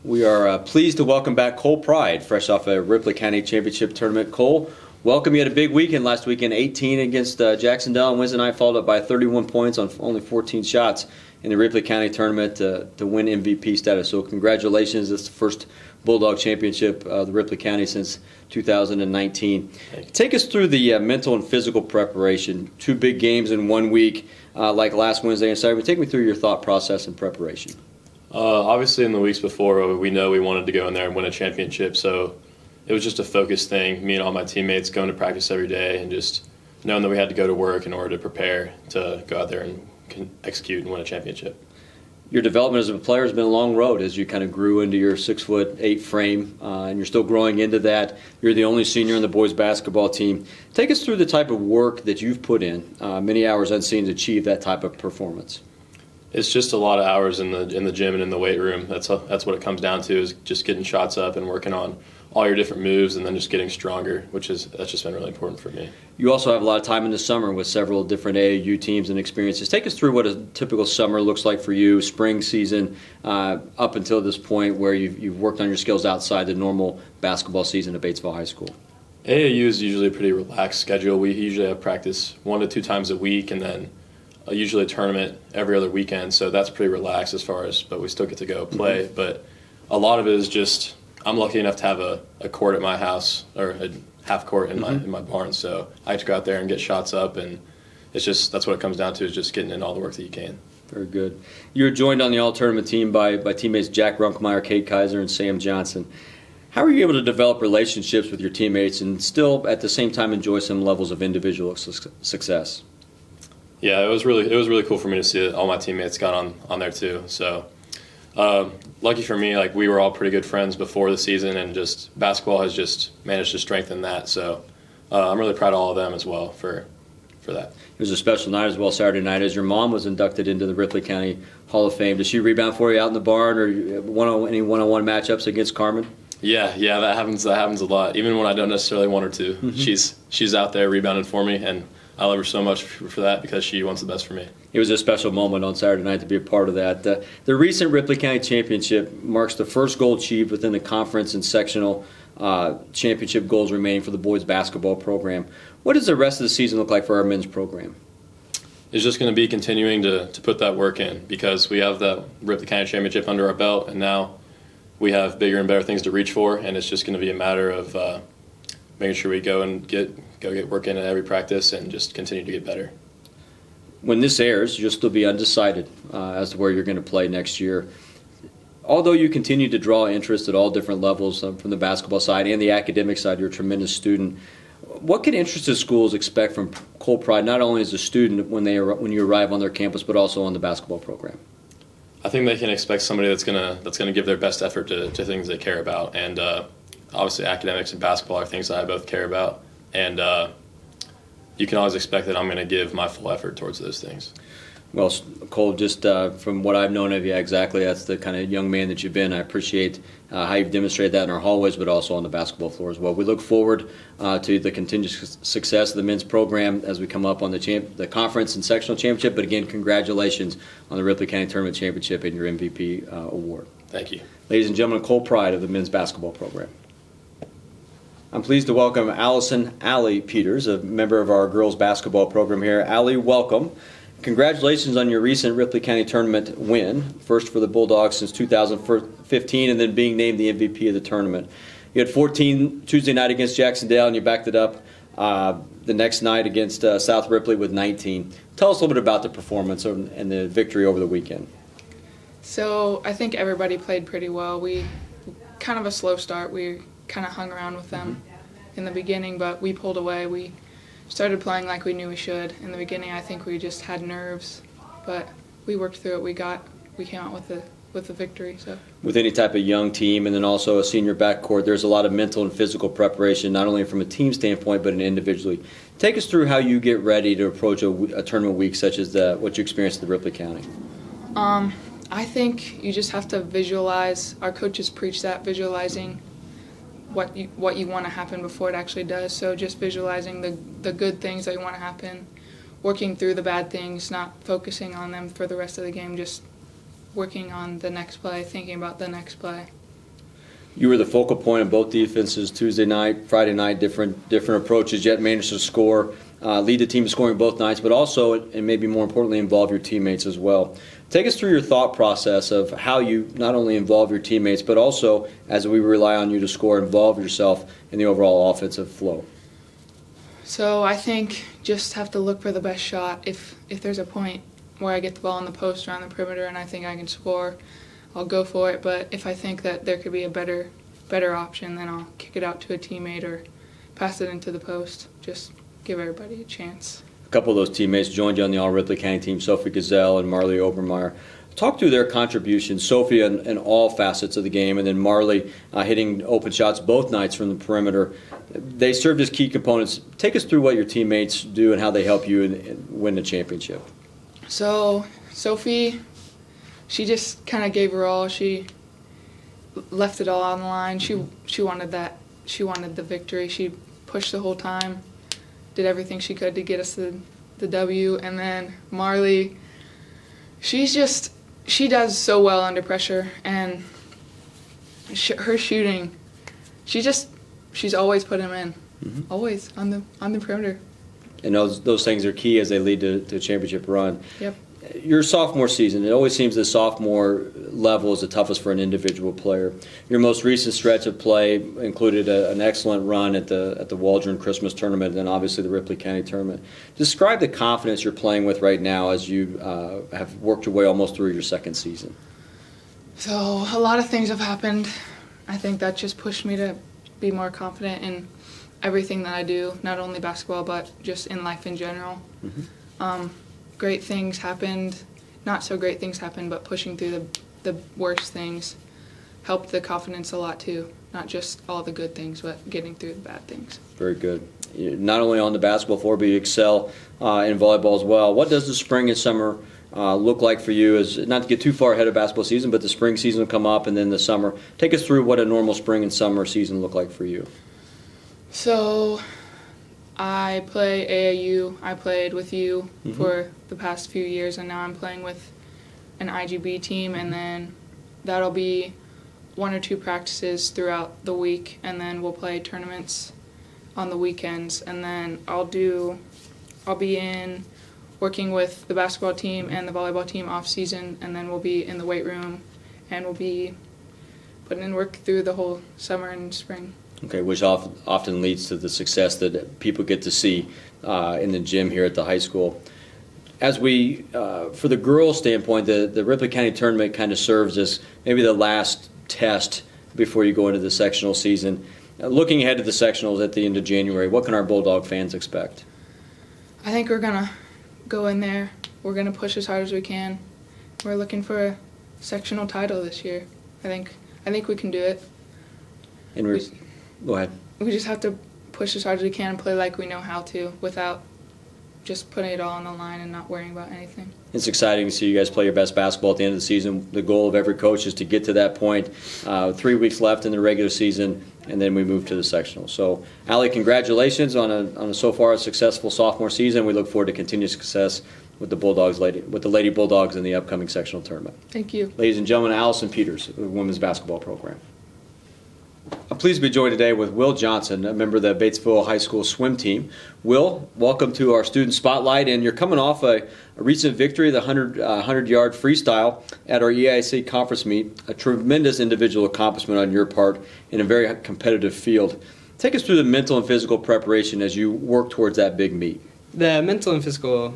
We are pleased to welcome back Cole Pride, fresh off a Ripley County Championship tournament. Cole, welcome. You had a big weekend last weekend, 18 against Jacksonville on Wednesday night, followed up by 31 points on only 14 shots in the Ripley County tournament to win MVP status. So congratulations. It's the first Bulldog championship of the Ripley County since 2019. Take us through the mental and physical preparation. 2 big games in 1 week, like last Wednesday and Saturday. Take me through your thought process and preparation. Obviously, in the weeks before, we know we wanted to go in there and win a championship, so it was just a focused thing. Me and all my teammates going to practice every day and just knowing that we had to go to work in order to prepare to go out there and execute and win a championship. Your development as a player has been a long road as you kind of grew into your 6'8" frame, and you're still growing into that. You're the only senior on the boys basketball team. Take us through the type of work that you've put in, many hours unseen to achieve that type of performance. It's just a lot of hours in the gym and in the weight room. That's what it comes down to, is just getting shots up and working on all your different moves and then just getting stronger, that's just been really important for me. You also have a lot of time in the summer with several different AAU teams and experiences. Take us through what a typical summer looks like for you, spring season, up until this point where you've worked on your skills outside the normal basketball season at Batesville High School. AAU is usually a pretty relaxed schedule. We usually have practice 1 to 2 times a week and then usually a tournament every other weekend, so that's pretty relaxed but we still get to go play. Mm-hmm. But a lot of it is just, I'm lucky enough to have a court at my house, or a half court in my barn, so I have to go out there and get shots up, and that's what it comes down to, is just getting in all the work that you can. Very good. You were joined on the all-tournament team by teammates Jack Runkmeyer, Kate Kaiser, and Sam Johnson. How are you able to develop relationships with your teammates and still at the same time enjoy some levels of individual success? Yeah, it was really cool for me to see that all my teammates got on there too. So lucky for me, like, we were all pretty good friends before the season, and just basketball has just managed to strengthen that. So I'm really proud of all of them as well for that. It was a special night as well Saturday night as your mom was inducted into the Ripley County Hall of Fame. Did she rebound for you out in the barn, or any one-on-one matchups against Carmen? Yeah, that happens a lot. Even when I don't necessarily want her to, she's out there rebounding for me, and I love her so much for that, because she wants the best for me. It was a special moment on Saturday night to be a part of that. The recent Ripley County Championship marks the first goal achieved within the conference and sectional championship goals remaining for the boys basketball program. What does the rest of the season look like for our men's program? It's just going to be continuing to put that work in, because we have the Ripley County Championship under our belt, and now we have bigger and better things to reach for, and it's just going to be a matter of making sure we go get work in at every practice and just continue to get better. When this airs, you'll still be undecided as to where you're going to play next year. Although you continue to draw interest at all different levels from the basketball side and the academic side, you're a tremendous student. What can interested schools expect from Cole Pride, not only as a student when you arrive on their campus, but also on the basketball program? I think they can expect somebody that's gonna give their best effort to things they care about, and obviously academics and basketball are things that I both care about, and you can always expect that I'm going to give my full effort towards those things. Well, Cole, just from what I've known of you, exactly, that's the kind of young man that you've been. I appreciate how you've demonstrated that in our hallways, but also on the basketball floor as well. We look forward to the continued success of the men's program as we come up on the conference and sectional championship. But again, congratulations on the Ripley County Tournament Championship and your MVP award. Thank you. Ladies and gentlemen, Cole Pride of the men's basketball program. I'm pleased to welcome Allison Allie Peters, a member of our girls basketball program here. Allie, welcome. Congratulations on your recent Ripley County tournament win, first for the Bulldogs since 2015, and then being named the MVP of the tournament. You had 14 Tuesday night against Jacksonville, and you backed it up the next night against South Ripley with 19. Tell us a little bit about the performance and the victory over the weekend. So I think everybody played pretty well. We kind of a slow start. We kind of hung around with them in the beginning, but we pulled away. We started playing like we knew we should. In the beginning, I think we just had nerves, but we worked through it. We came out with the victory. So with any type of young team and then also a senior backcourt, there's a lot of mental and physical preparation, not only from a team standpoint but individually. Take us through how you get ready to approach a tournament week such as what you experienced at the Ripley County. I think you just have to visualize. Our coaches preach that, visualizing what you want to happen before it actually does. So just visualizing the good things that you want to happen, working through the bad things, not focusing on them for the rest of the game, just working on the next play, thinking about the next play. You were the focal point of both defenses Tuesday night, Friday night, different approaches, yet managed to score, lead the team in scoring both nights, but also, and maybe more importantly, involve your teammates as well. Take us through your thought process of how you not only involve your teammates, but also, as we rely on you to score, involve yourself in the overall offensive flow. So I think just have to look for the best shot. If there's a point where I get the ball on the post or on the perimeter and I think I can score, I'll go for it. But if I think that there could be a better option, then I'll kick it out to a teammate or pass it into the post. Just give everybody a chance. A couple of those teammates joined you on the All-Ripley County team, Sophie Gazelle and Marley Obermeyer. Talk through their contributions, Sophie in all facets of the game, and then Marley hitting open shots both nights from the perimeter. They served as key components. Take us through what your teammates do and how they help you win the championship. So Sophie, she just kind of gave her all. She left it all on the line. She wanted that. She wanted the victory. She pushed the whole time, did everything she could to get us the W. And then Marley, she does so well under pressure, and her shooting, she's always put him in, always on the perimeter. And those things are key as they lead to a championship run. Yep. Your sophomore season, it always seems the sophomore level is the toughest for an individual player. Your most recent stretch of play included an excellent run at the Waldron Christmas tournament and then obviously the Ripley County tournament. Describe the confidence you're playing with right now as you have worked your way almost through your second season. So a lot of things have happened. I think that just pushed me to be more confident in everything that I do, not only basketball but just in life in general. Great things happened, not so great things happened, but pushing through the worst things helped the confidence a lot too. Not just all the good things, but getting through the bad things. Very good. Not only on the basketball floor, but you excel in volleyball as well. What does the spring and summer look like for you? As not to get too far ahead of basketball season, but the spring season will come up and then the summer. Take us through what a normal spring and summer season look like for you. So I play AAU. I played with you for the past few years, and now I'm playing with an IGB team, and then that'll be 1 or 2 practices throughout the week, and then we'll play tournaments on the weekends, and then I'll be in working with the basketball team and the volleyball team off season, and then we'll be in the weight room, and we'll be putting in work through the whole summer and spring. Okay, which often leads to the success that people get to see in the gym here at the high school. As we, for the girls' standpoint, the Ripley County tournament kind of serves as maybe the last test before you go into the sectional season. Looking ahead to the sectionals at the end of January, what can our Bulldog fans expect? I think we're going to go in there. We're going to push as hard as we can. We're looking for a sectional title this year. I think we can do it. Go ahead. We just have to push as hard as we can and play like we know how to without just putting it all on the line and not worrying about anything. It's exciting to see you guys play your best basketball at the end of the season. The goal of every coach is to get to that point. 3 weeks left in the regular season, and then we move to the sectional. So, Allie, congratulations on a so far a successful sophomore season. We look forward to continued success with the Lady Bulldogs in the upcoming sectional tournament. Thank you. Ladies and gentlemen, Allison Peters, the women's basketball program. I'm pleased to be joined today with Will Johnson, a member of the Batesville High School swim team. Will, welcome to our student spotlight, and you're coming off a recent victory, the 100-yard freestyle at our EIC conference meet, a tremendous individual accomplishment on your part in a very competitive field. Take us through the mental and physical preparation as you work towards that big meet. The mental and physical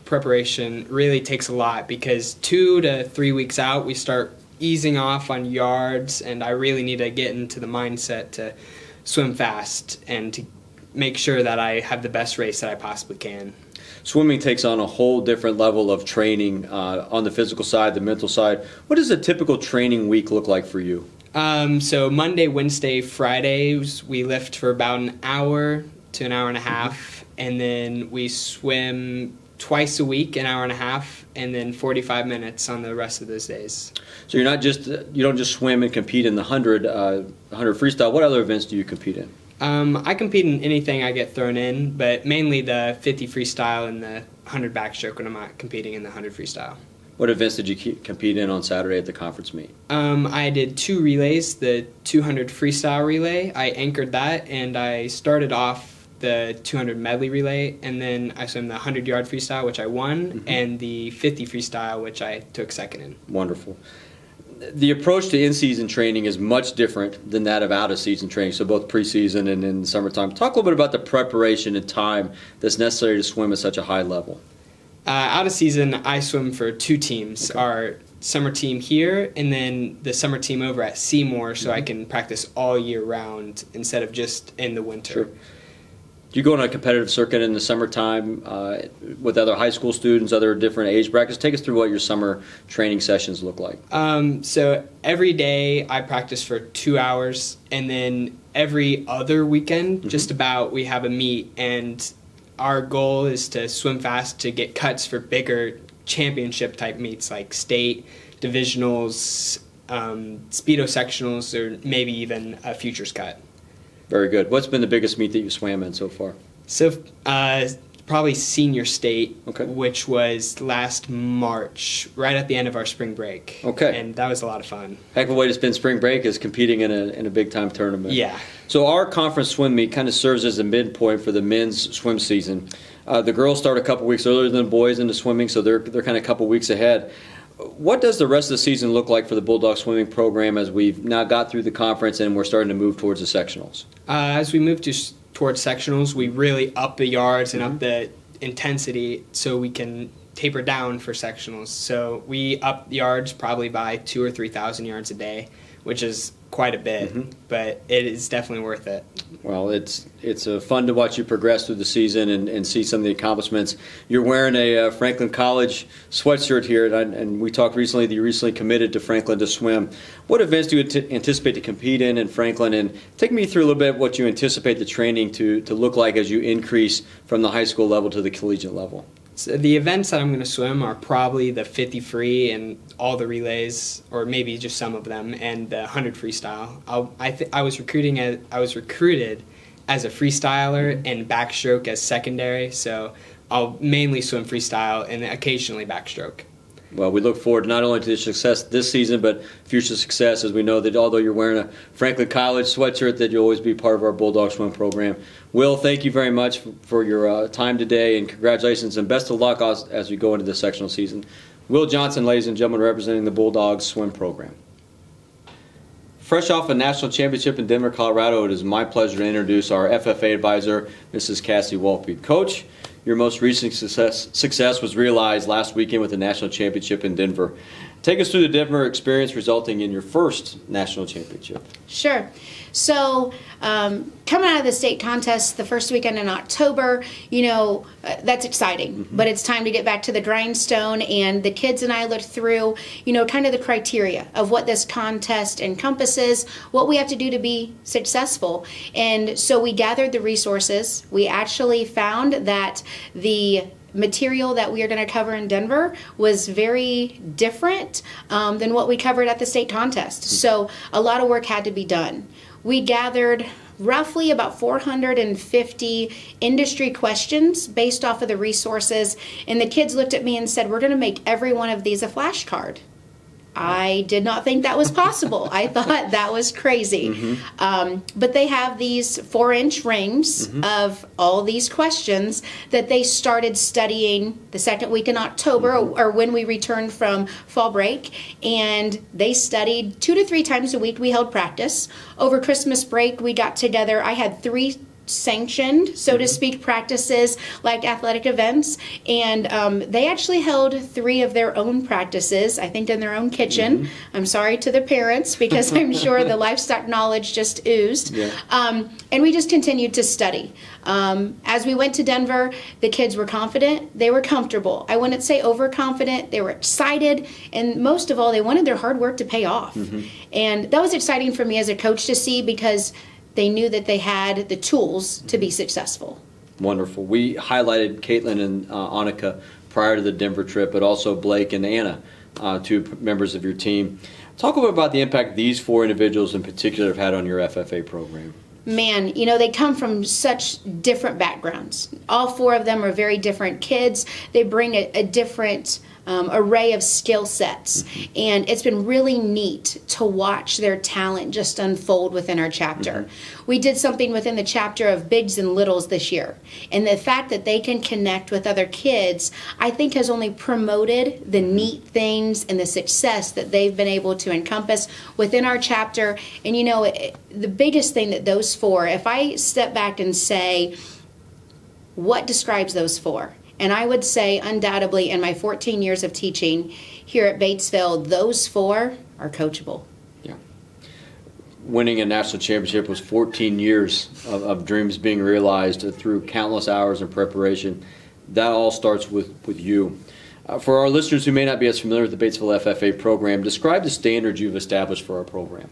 preparation really takes a lot because 2 to 3 weeks out we start easing off on yards, and I really need to get into the mindset to swim fast and to make sure that I have the best race that I possibly can. Swimming takes on a whole different level of training on the physical side, the mental side. What does a typical training week look like for you? So Monday, Wednesday, Fridays, we lift for about an hour to an hour and a half, and then we swim twice a week, an hour and a half, and then 45 minutes on the rest of those days. So you don't just swim and compete in the 100 freestyle. What other events do you compete in? I compete in anything I get thrown in, but mainly the 50 freestyle and the 100 backstroke when I'm not competing in the 100 freestyle. What events did you compete in on Saturday at the conference meet? I did 2 relays, the 200 freestyle relay. I anchored that, and I started off the 200 medley relay, and then I swam the 100-yard freestyle, which I won, and the 50 freestyle, which I took second in. Wonderful. The approach to in-season training is much different than that of out-of-season training, so both preseason and in the summertime. Talk a little bit about the preparation and time that's necessary to swim at such a high level. Out of season, I swim for 2 teams. Okay. Our summer team here, and then the summer team over at Seymour, so I can practice all year round instead of just in the winter. Sure. Do you go on a competitive circuit in the summertime with other high school students, other different age brackets? Take us through what your summer training sessions look like. So every day I practice for 2 hours, and then every other weekend, just about, we have a meet, and our goal is to swim fast to get cuts for bigger championship type meets like state, divisionals, speedo sectionals, or maybe even a futures cut. Very good. What's been the biggest meet that you swam in so far? So probably senior state, Okay. which was last March, right at the end of our spring break. Okay. And that was a lot of fun. Heck of a way to spend spring break is competing in a big-time tournament. Yeah. So our conference swim meet kind of serves as a midpoint for the men's swim season. The girls start a couple weeks earlier than the boys into swimming, so they're kind of a couple weeks ahead. What does the rest of the season look like for the Bulldog swimming program as we've now got through the conference and we're starting to move towards the sectionals? As we move towards sectionals, we really up the yards and up the intensity so we can taper down for sectionals. So we up the yards probably by 2,000 or 3,000 yards a day, which is quite a bit, but it is definitely worth it. Well, it's fun to watch you progress through the season and see some of the accomplishments. You're wearing a Franklin College sweatshirt here, and we talked recently that you recently committed to Franklin to swim. What events do you anticipate to compete in Franklin? And take me through a little bit what you anticipate the training to look like as you increase from the high school level to the collegiate level. So the events that I'm going to swim are probably the 50 free and all the relays, or maybe just some of them, and the 100 freestyle. I was recruited as a freestyler and backstroke as secondary, so I'll mainly swim freestyle and occasionally backstroke. Well, we look forward not only to the success this season, but future success, as we know that although you're wearing a Franklin College sweatshirt, that you'll always be part of our Bulldog Swim program. Will, thank you very much for your time today, and congratulations and best of luck as we go into the sectional season. Will Johnson, ladies and gentlemen, representing the Bulldogs Swim program. Fresh off a national championship in Denver, Colorado, it is my pleasure to introduce our FFA advisor, Mrs. Cassie Walpe. Coach, your most recent success was realized last weekend with the national championship in Denver. Take us through the Denver experience resulting in your first national championship. Sure. So coming out of the state contest the first weekend in October, that's exciting. But it's time to get back to the grindstone, and the kids and I looked through, kind of the criteria of what this contest encompasses, what we have to do to be successful. And so we gathered the resources. We actually found that the material that we are going to cover in Denver was very different than what we covered at the state contest. So a lot of work had to be done. We gathered roughly about 450 industry questions based off of the resources, and the kids looked at me and said, we're going to make every one of these a flashcard. I did not think that was possible. I thought that was crazy. But they have these 4-inch rings of all these questions that they started studying the second week in October, or when we returned from fall break. And they studied 2 to 3 times a week. We held practice. Over Christmas break, we got together. I had 3 sanctioned, so to speak, practices like athletic events, and they actually held 3 of their own practices, I think in their own kitchen. I'm sorry to the parents, because I'm sure the livestock knowledge just oozed. And we just continued to study. As we went to Denver, the kids were confident, they were comfortable. I wouldn't say overconfident, they were excited, and most of all, they wanted their hard work to pay off. And that was exciting for me as a coach to see, because they knew that they had the tools to be successful. Wonderful. We highlighted Caitlin and Annika prior to the Denver trip, but also Blake and Anna, 2 members of your team. Talk a little bit about the impact these 4 individuals in particular have had on your FFA program. Man, they come from such different backgrounds. All 4 of them are very different kids. They bring a different array of skill sets. And it's been really neat to watch their talent just unfold within our chapter. We did something within the chapter of bigs and littles this year. And the fact that they can connect with other kids, I think has only promoted the neat things and the success that they've been able to encompass within our chapter. And the biggest thing that those 4, if I step back and say, what describes those 4? And I would say undoubtedly in my 14 years of teaching here at Batesville, those 4 are coachable. Yeah. Winning a national championship was 14 years of dreams being realized through countless hours of preparation. That all starts with you. For our listeners who may not be as familiar with the Batesville FFA program, describe the standards you've established for our program.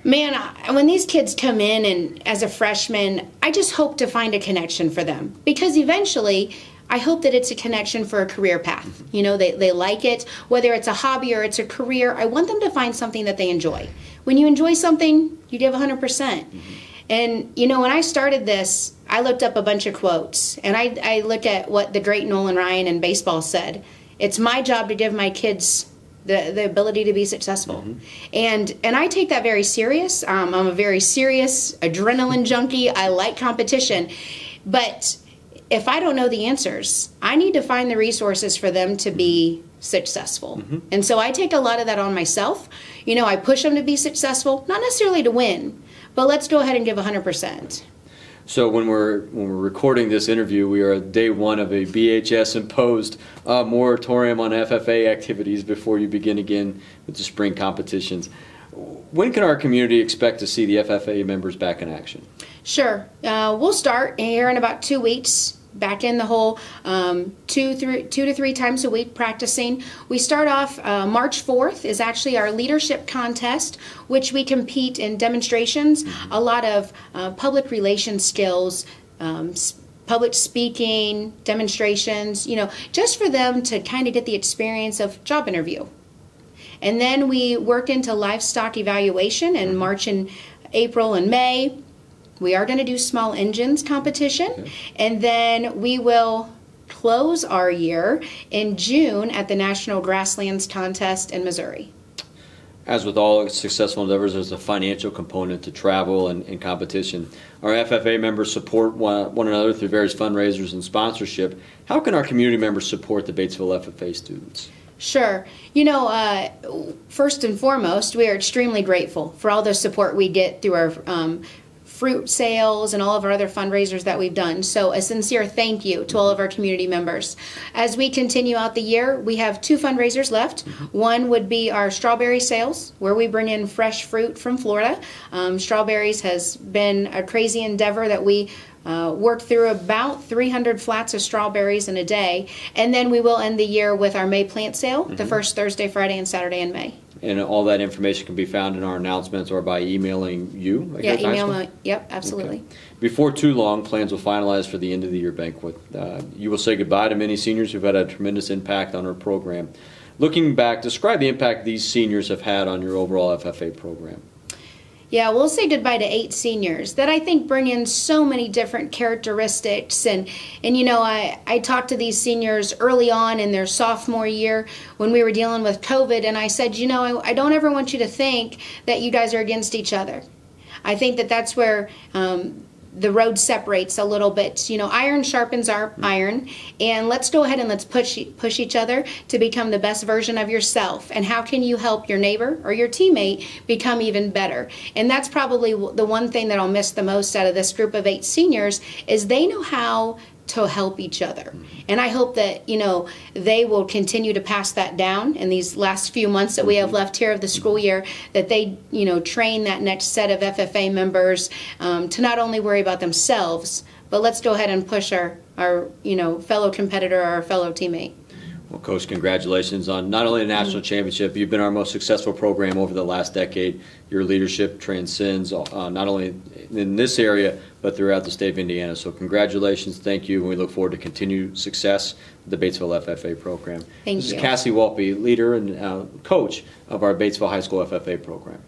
Man, when these kids come in and as a freshman, I just hope to find a connection for them, because eventually I hope that it's a connection for a career path. They like it, whether it's a hobby or it's a career. I want them to find something that they enjoy. When you enjoy something, you give 100%. And, when I started this, I looked up a bunch of quotes, and I look at what the great Nolan Ryan in baseball said. It's my job to give my kids the ability to be successful. And I take that very serious. I'm a very serious adrenaline junkie. I like competition. But if I don't know the answers, I need to find the resources for them to be successful. And so I take a lot of that on myself. I push them to be successful, not necessarily to win, but let's go ahead and give 100%. So when we're recording this interview, we are at day 1 of a BHS imposed moratorium on FFA activities before you begin again with the spring competitions. When can our community expect to see the FFA members back in action? Sure. We'll start here in about 2 weeks. Back in the whole 2 to 3 times a week practicing. We start off March 4th is actually our leadership contest, which we compete in demonstrations, a lot of public relations skills, public speaking, demonstrations, just for them to kind of get the experience of job interview. And then we work into livestock evaluation in March and April and May. We are going to do small engines competition, and then we will close our year in June at the National Grasslands Contest in Missouri. As with all successful endeavors, there's a financial component to travel and competition. Our FFA members support one another through various fundraisers and sponsorship. How can our community members support the Batesville FFA students? Sure. First and foremost, we are extremely grateful for all the support we get through our fruit sales and all of our other fundraisers that we've done. So a sincere thank you to all of our community members. As we continue out the year, we have 2 fundraisers left. One would be our strawberry sales, where we bring in fresh fruit from Florida. Strawberries has been a crazy endeavor that we work through about 300 flats of strawberries in a day. And then we will end the year with our May plant sale, the first Thursday, Friday, and Saturday in May. And all that information can be found in our announcements or by emailing you. Yeah, email me. Yep, absolutely. Okay. Before too long, plans will finalize for the end of the year banquet. You will say goodbye to many seniors who've had a tremendous impact on our program. Looking back, describe the impact these seniors have had on your overall FFA program. Yeah, we'll say goodbye to 8 seniors that I think bring in so many different characteristics. And I talked to these seniors early on in their sophomore year when we were dealing with COVID, and I said, I don't ever want you to think that you guys are against each other. I think that that's where the road separates a little bit. Iron sharpens our iron, and let's go ahead and let's push each other to become the best version of yourself. And how can you help your neighbor or your teammate become even better? And that's probably the one thing that I'll miss the most out of this group of 8 seniors is they know how to help each other. And I hope that, they will continue to pass that down in these last few months that we have left here of the school year, that they, train that next set of FFA members to not only worry about themselves, but let's go ahead and push our fellow competitor or our fellow teammate. Well, Coach, congratulations on not only the national championship, you've been our most successful program over the last decade. Your leadership transcends not only in this area, but throughout the state of Indiana. So congratulations, thank you, and we look forward to continued success with the Batesville FFA program. Thank you. This is Cassie Walpe, leader and coach of our Batesville High School FFA program.